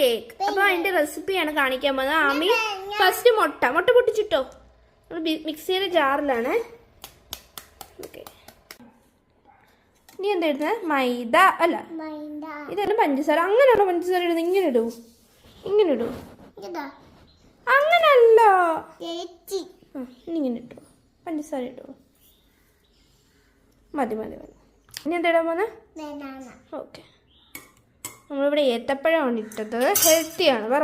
Cake. അപ്പൊ അതിന്റെ റെസിപ്പിയാണ് കാണിക്കാൻ പോകുന്നത്. ആമി ഫസ്റ്റ് മുട്ട പൊട്ടിച്ചിട്ടോ. മിക്സിയുടെ ജാറിലാണ്. ഓക്കെ, ഇനി എന്താ ഇടുന്നത്? മൈദ അല്ല, ഇതെല്ലാം പഞ്ചസാര. അങ്ങനെയാണോ പഞ്ചസാര ഇടുന്നത്? ഇങ്ങനെ ഇടൂ. അങ്ങനല്ലോ, ഇങ്ങനെ ഇട്ടു. പഞ്ചസാര ഇട്ടു. മതി. ഇനി എന്താ ഇടാൻ പോകുന്നത്? ഓക്കെ, നമ്മളിവിടെ ഏത്തപ്പഴമാണ് ഇട്ടത്. ഹെൽത്തിയാണ്. പറ.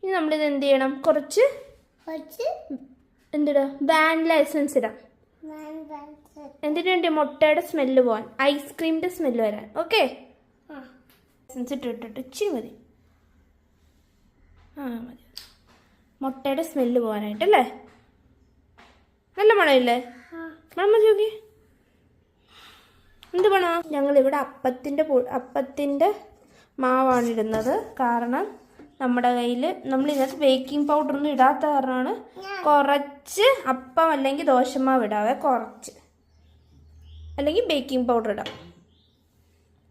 ഇനി നമ്മളിത് എന്ത് ചെയ്യണം? കുറച്ച് എന്തിടാ? വാനില എസൻസ് ഇടാം. എന്തിനു വേണ്ടി? മുട്ടയുടെ സ്മെല്ല് പോവാൻ, ഐസ്ക്രീമിന്റെ സ്മെല്ല് വരാൻ. ഓക്കെ, എസൻസ് ഇട്ടിട്ട് ഇച്ചിരി മതി. മതി, മുട്ടയുടെ സ്മെല്ല് പോകാനായിട്ടല്ലേ? നല്ല മണമില്ലേ? മണം മതി. നോക്കി, എന്ത് മണ? ഞങ്ങളിവിടെ അപ്പത്തിൻ്റെ മാവാണ് ഇടുന്നത്. കാരണം നമ്മുടെ കയ്യിൽ നമ്മൾ ഇതിനകത്ത് ബേക്കിംഗ് പൗഡറൊന്നും ഇടാത്ത കാരണമാണ്. കുറച്ച് അപ്പം അല്ലെങ്കിൽ ദോശമാവ് ഇടാവേ, കുറച്ച്. അല്ലെങ്കിൽ ബേക്കിംഗ് പൗഡർ ഇടാം.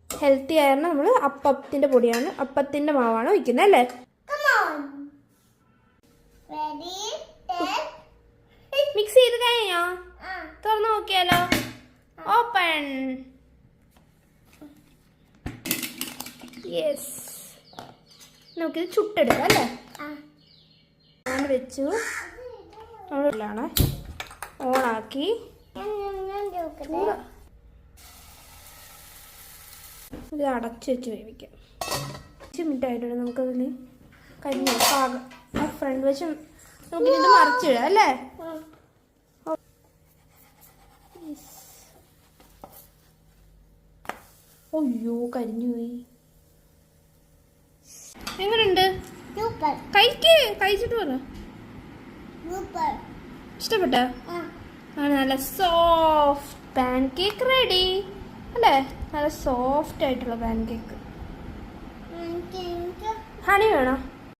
ഹെൽത്തി ആയിരുന്നു. നമ്മൾ അപ്പത്തിൻ്റെ പൊടിയാണ്, അപ്പത്തിൻ്റെ മാവാണ് വയ്ക്കുന്നത് അല്ലേ? മിക്സ് ചെയ്ത് കഴിഞ്ഞോ? തുറന്നു നോക്കിയാലോ? ഓപ്പൺ. യെസ്, നമുക്കിത് ചുട്ടെടുക്കാം അല്ലേ? ഓൺ വെച്ചു. നമ്മളിലാണ് ഓണാക്കി ഇത് അടച്ചു വെച്ച് വേവിക്കാം. 5 മിനിറ്റ് ആയിട്ടുണ്ട്. നമുക്കതിൽ കരിഞ്ഞ പാകം ആ ഫ്രണ്ട് വെച്ച് നമുക്കിത് മറിച്ചിടാം അല്ലേ? അയ്യോ, കരിഞ്ഞു പോയി. എങ്ങനെയുണ്ട്? കഴിച്ചിട്ട് പറ. ഇഷ്ടപ്പെട്ട? നല്ല സോഫ്റ്റ് പാൻ കേക്ക് റെഡി അല്ലേ? നല്ല സോഫ്റ്റ് ആയിട്ടുള്ള പാൻ കേക്ക്. ഹണി വേണോ?